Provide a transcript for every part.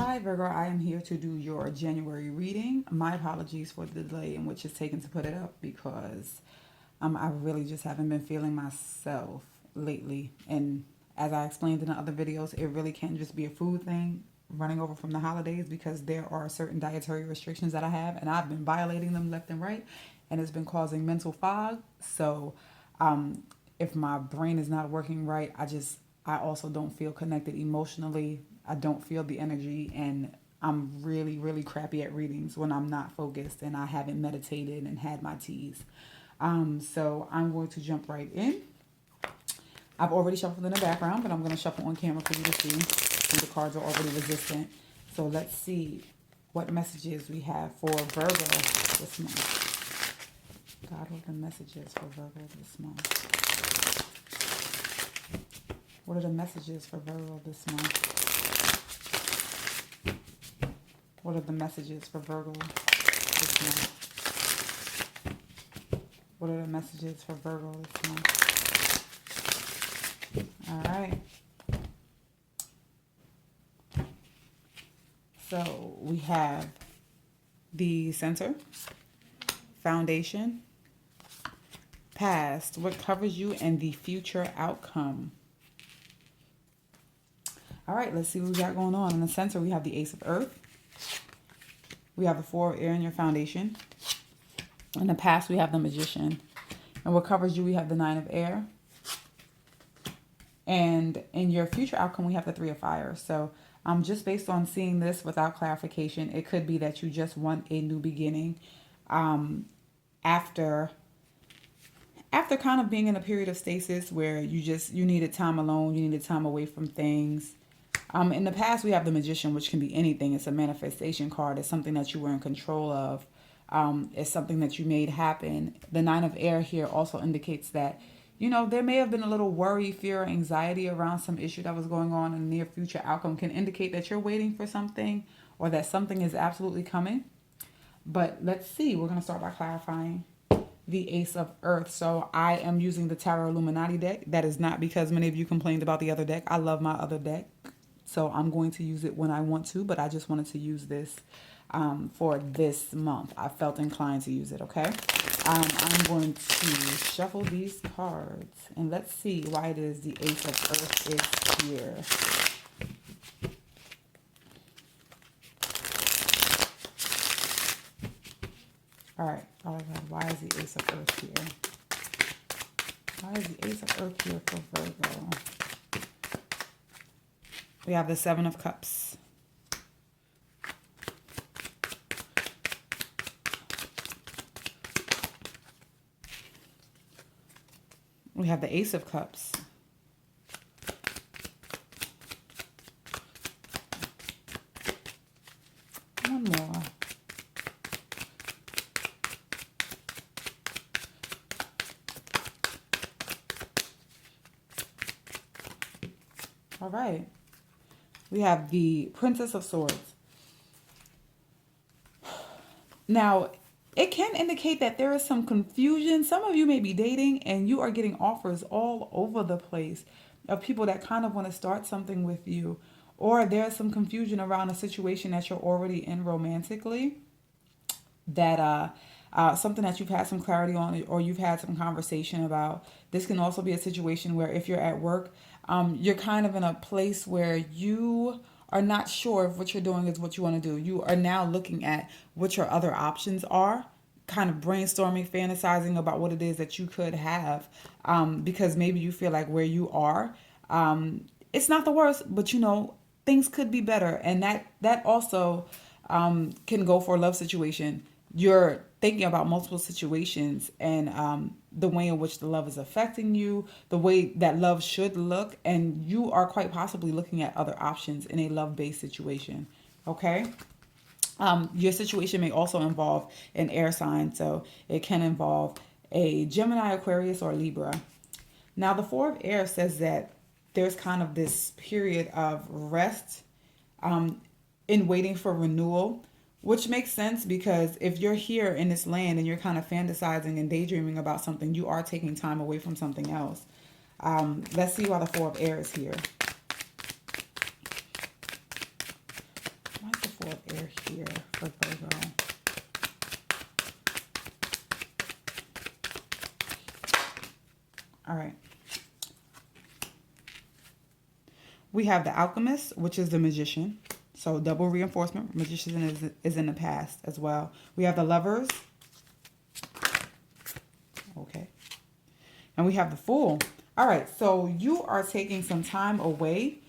Hi Virgo, I am here to do your January reading. My apologies for the delay in which it's taken to put it up because I really just haven't been feeling myself lately. And as I explained in the other videos, it really can't just be a food thing running over from the holidays because there are certain dietary restrictions that I have and I've been violating them left and right, and it's been causing mental fog. So if my brain is not working right, I also don't feel connected emotionally. I don't feel the energy, and I'm really, really crappy at readings when I'm not focused and I haven't meditated and had my teas. So I'm going to jump right in. I've already shuffled in the background, but I'm going to shuffle on camera for you to see. And the cards are already resistant. So let's see what messages we have for Virgo this month. God, what are the messages for Virgo this month? What are the messages for Virgo this month? What are the messages for Virgo this month? What are the messages for Virgo this month? All right. So we have the center, foundation, past, what covers you, and the future outcome. All right, let's see what we got going on. In the center, we have the Ace of Earth. We have the Four of Air in your foundation. In the past, we have the Magician. And what covers you, we have the Nine of Air. And in your future outcome, we have the Three of Fire. So just based on seeing this without clarification, it could be that you just want a new beginning after kind of being in a period of stasis where you needed time alone, you needed time away from things. In the past, we have the Magician, which can be anything. It's a manifestation card. It's something that you were in control of. It's something that you made happen. The Nine of Air here also indicates that, there may have been a little worry, fear, or anxiety around some issue that was going on, and the near future outcome can indicate that you're waiting for something or that something is absolutely coming. But let's see. We're going to start by clarifying the Ace of Earth. So I am using the Tarot Illuminati deck. That is not because many of you complained about the other deck. I love my other deck. So I'm going to use it when I want to, but I just wanted to use this for this month. I felt inclined to use it, okay? I'm going to shuffle these cards, and let's see why it is the Ace of Earth is here. All right, why is the Ace of Earth here? Why is the Ace of Earth here for Virgo? We have the Seven of Cups. We have the Ace of Cups. One more. All right. We have the Princess of Swords. Now, it can indicate that there is some confusion. Some of you may be dating and you are getting offers all over the place of people that kind of want to start something with you. Or there's some confusion around a situation that you're already in romantically. That something that you've had some clarity on or you've had some conversation about. This can also be a situation where if you're at work, you're kind of in a place where you are not sure if what you're doing is what you want to do. You are now looking at what your other options are, kind of brainstorming, fantasizing about what it is that you could have, because maybe you feel like where you are, it's not the worst, but things could be better. And that also can go for a love situation. You're thinking about multiple situations and the way in which the love is affecting you, the way that love should look, and you are quite possibly looking at other options in a love-based situation, okay? Your situation may also involve an air sign, so it can involve a Gemini, Aquarius, or Libra. Now, the Four of Air says that there's kind of this period of rest in waiting for renewal, which makes sense because if you're here in this land and you're kind of fantasizing and daydreaming about something, you are taking time away from something else. Let's see why the Four of Air is here. of air here for Virgo. All right. We have the Alchemist, which is the Magician. So double reinforcement. Magician is in the past as well. We have the Lovers. Okay. And we have the Fool. All right. So you are taking some time away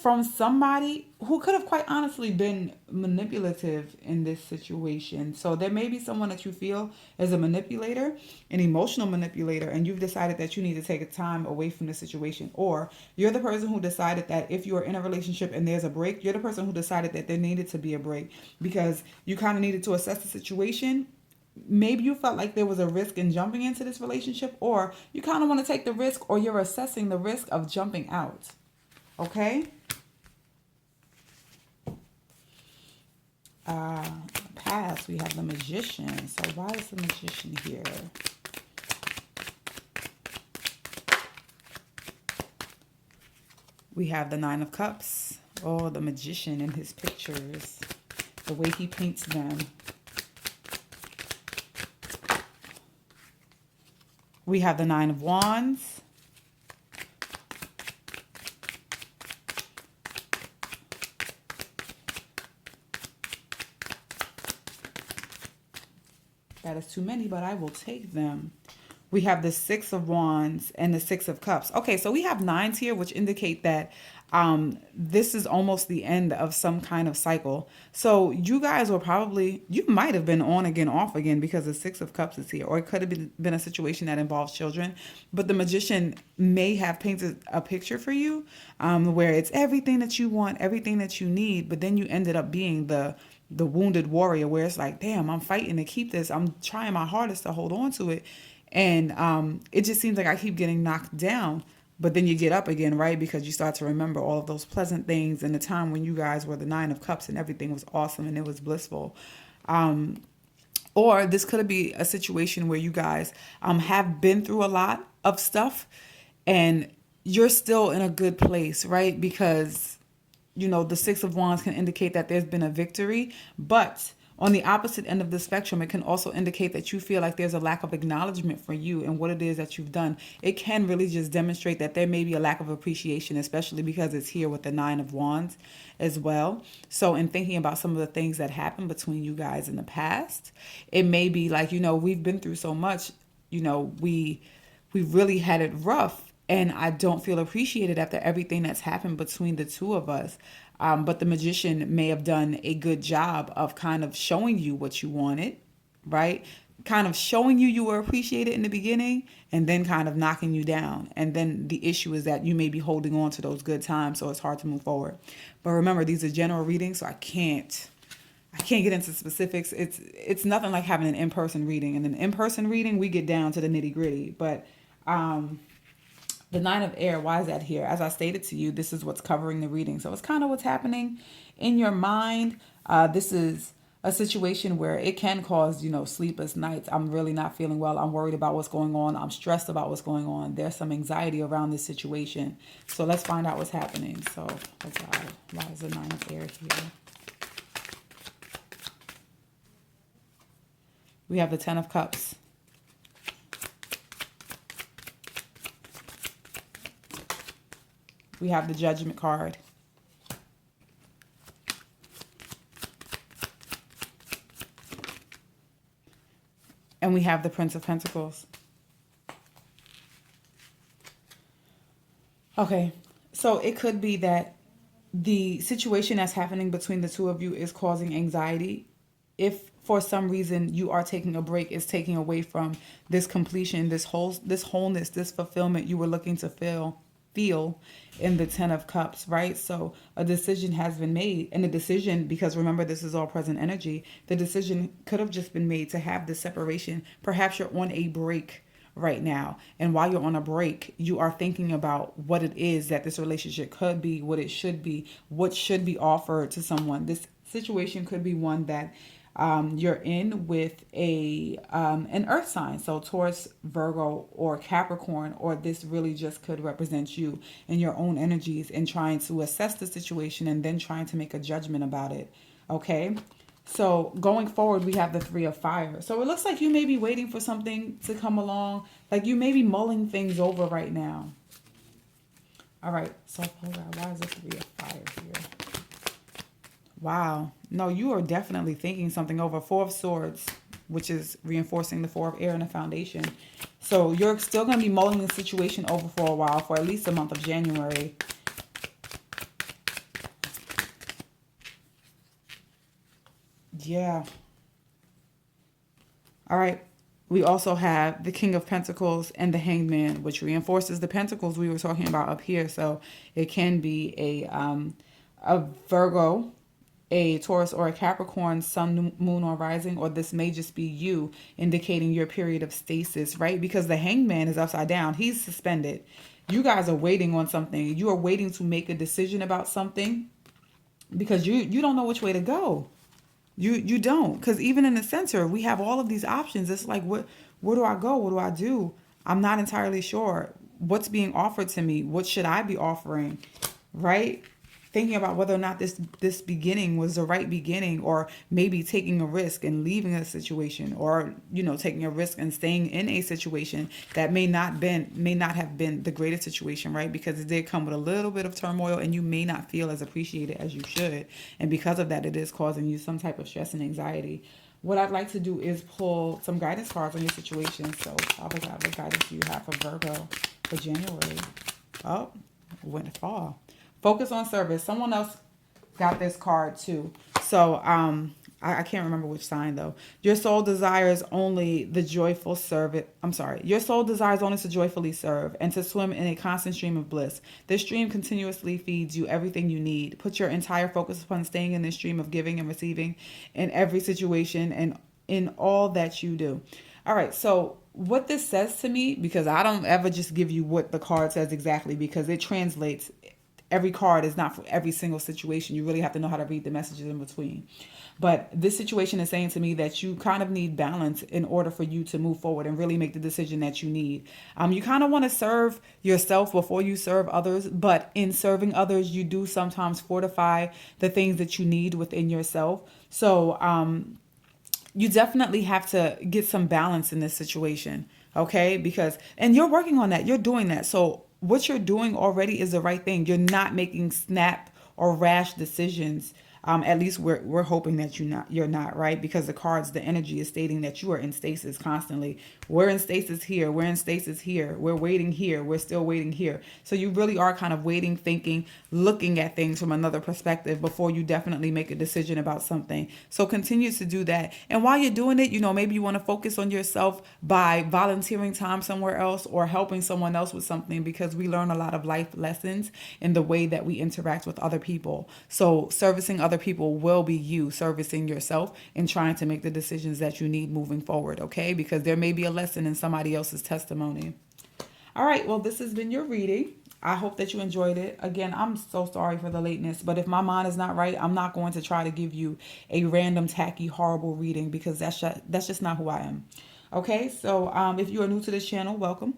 from somebody who could have quite honestly been manipulative in this situation. So there may be someone that you feel is a manipulator, an emotional manipulator, and you've decided that you need to take a time away from the situation. Or you're the person who decided that if you're in a relationship and there's a break, you're the person who decided that there needed to be a break because you kind of needed to assess the situation. Maybe you felt like there was a risk in jumping into this relationship, or you kind of want to take the risk, or you're assessing the risk of jumping out. Okay? Past, we have the Magician. So why is the Magician here? We have the Nine of Cups. Oh, the Magician in his pictures. The way he paints them. We have the Nine of Wands. That is too many, but I will take them. We have the Six of Wands and the Six of Cups. Okay, so we have nines here, which indicate that this is almost the end of some kind of cycle. So you guys were probably, you might have been on again, off again, because the Six of Cups is here. Or it could have been a situation that involves children. But the Magician may have painted a picture for you where it's everything that you want, everything that you need. But then you ended up being the wounded warrior, where it's like, damn, I'm fighting to keep this. I'm trying my hardest to hold on to it. And it just seems like I keep getting knocked down. But then you get up again, right? Because you start to remember all of those pleasant things and the time when you guys were the Nine of Cups and everything was awesome and it was blissful. Or this could be a situation where you guys have been through a lot of stuff and you're still in a good place, right? Because, you know, the Six of Wands can indicate that there's been a victory, but on the opposite end of the spectrum, it can also indicate that you feel like there's a lack of acknowledgement for you and what it is that you've done. It can really just demonstrate that there may be a lack of appreciation, especially because it's here with the Nine of Wands as well. So in thinking about some of the things that happened between you guys in the past, it may be like, you know, we've been through so much, you know, we really had it rough. And I don't feel appreciated after everything that's happened between the two of us. But the Magician may have done a good job of kind of showing you what you wanted, right? Kind of showing you were appreciated in the beginning and then kind of knocking you down. And then the issue is that you may be holding on to those good times, so it's hard to move forward. But remember, these are general readings, so I can't get into specifics. It's nothing like having an in-person reading. And an in-person reading, we get down to the nitty-gritty. But the Nine of Air, why is that here? As I stated to you, this is what's covering the reading. So it's kind of what's happening in your mind. This is a situation where it can cause, you know, sleepless nights. I'm really not feeling well. I'm worried about what's going on. I'm stressed about what's going on. There's some anxiety around this situation. So let's find out what's happening. So, oh God, why is the Nine of Air here? We have the Ten of Cups. We have the Judgment card. And we have the Prince of Pentacles. Okay, so it could be that the situation that's happening between the two of you is causing anxiety. If for some reason you are taking a break, it's taking away from this completion, this wholeness, this fulfillment you were looking to feel in the Ten of Cups, right? So a decision has been made, and the decision, because remember this is all present energy, the decision could have just been made to have this separation. Perhaps you're on a break right now, and while you're on a break, you are thinking about what it is that this relationship could be, what it should be, what should be offered to someone. This situation could be one that You're in with a an earth sign, so Taurus, Virgo, or Capricorn, or this really just could represent you and your own energies and trying to assess the situation and then trying to make a judgment about it. Okay. So going forward, we have the Three of Fire. So it looks like you may be waiting for something to come along. Like you may be mulling things over right now. All right. So hold on. Why is the Three of Fire here? Wow. No, you are definitely thinking something over. Four of Swords, which is reinforcing the Four of Air and the foundation. So you're still going to be mulling the situation over for a while, for at least the month of January. Yeah. All right. We also have the King of Pentacles and the Hanged Man, which reinforces the Pentacles we were talking about up here. So it can be a Virgo, a Taurus, or a Capricorn, sun, moon, or rising, or this may just be you indicating your period of stasis, right? Because the Hanged Man is upside down. He's suspended. You guys are waiting on something. You are waiting to make a decision about something because you don't know which way to go. You don't, because even in the center we have all of these options. It's like, where do I go? What do I do? I'm not entirely sure what's being offered to me. What should I be offering? Right? Thinking about whether or not this beginning was the right beginning, or maybe taking a risk and leaving a situation, or taking a risk and staying in a situation that may not have been the greatest situation, right? Because it did come with a little bit of turmoil and you may not feel as appreciated as you should, and because of that it is causing you some type of stress and anxiety. What I'd like to do is pull some guidance cards on your situation. So Father God, what guidance do you have for Virgo for January? Oh, went fall. Focus on service. Someone else got this card too. So I can't remember which sign though. Your soul desires only the joyful serve. I'm sorry. Your soul desires only to joyfully serve and to swim in a constant stream of bliss. This stream continuously feeds you everything you need. Put your entire focus upon staying in this stream of giving and receiving in every situation and in all that you do. All right. So what this says to me, because I don't ever just give you what the card says exactly, because it translates. Every card is not for every single situation. You really have to know how to read the messages in between. But this situation is saying to me that you kind of need balance in order for you to move forward and really make the decision that you need. You kind of want to serve yourself before you serve others, but in serving others, you do sometimes fortify the things that you need within yourself. So you definitely have to get some balance in this situation, okay? And you're working on that. You're doing that. So what you're doing already is the right thing. You're not making snap or rash decisions. At least we're hoping that you're not, right? Because the cards, the energy is stating that you are in stasis constantly. We're in stasis here. We're in stasis here. We're waiting here. We're still waiting here. So you really are kind of waiting, thinking, looking at things from another perspective before you definitely make a decision about something. So continue to do that. And while you're doing it, maybe you want to focus on yourself by volunteering time somewhere else or helping someone else with something, because we learn a lot of life lessons in the way that we interact with other people. So servicing other people will be you servicing yourself and trying to make the decisions that you need moving forward, okay? Because there may be a lesson in somebody else's testimony. All right, well, this has been your reading. I hope that you enjoyed it. Again, I'm so sorry for the lateness, but if my mind is not right, I'm not going to try to give you a random, tacky, horrible reading, because that's just not who I am. Okay, so if you are new to this channel, welcome.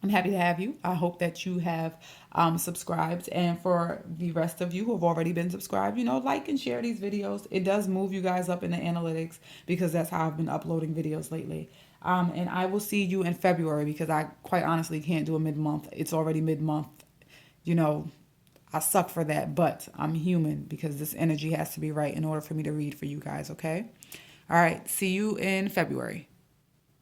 I'm happy to have you. I hope that you have subscribed. And for the rest of you who have already been subscribed, like and share these videos. It does move you guys up in the analytics, because that's how I've been uploading videos lately. And I will see you in February, because I quite honestly can't do a mid-month. It's already mid-month. I suck for that, but I'm human, because this energy has to be right in order for me to read for you guys, okay? All right. See you in February.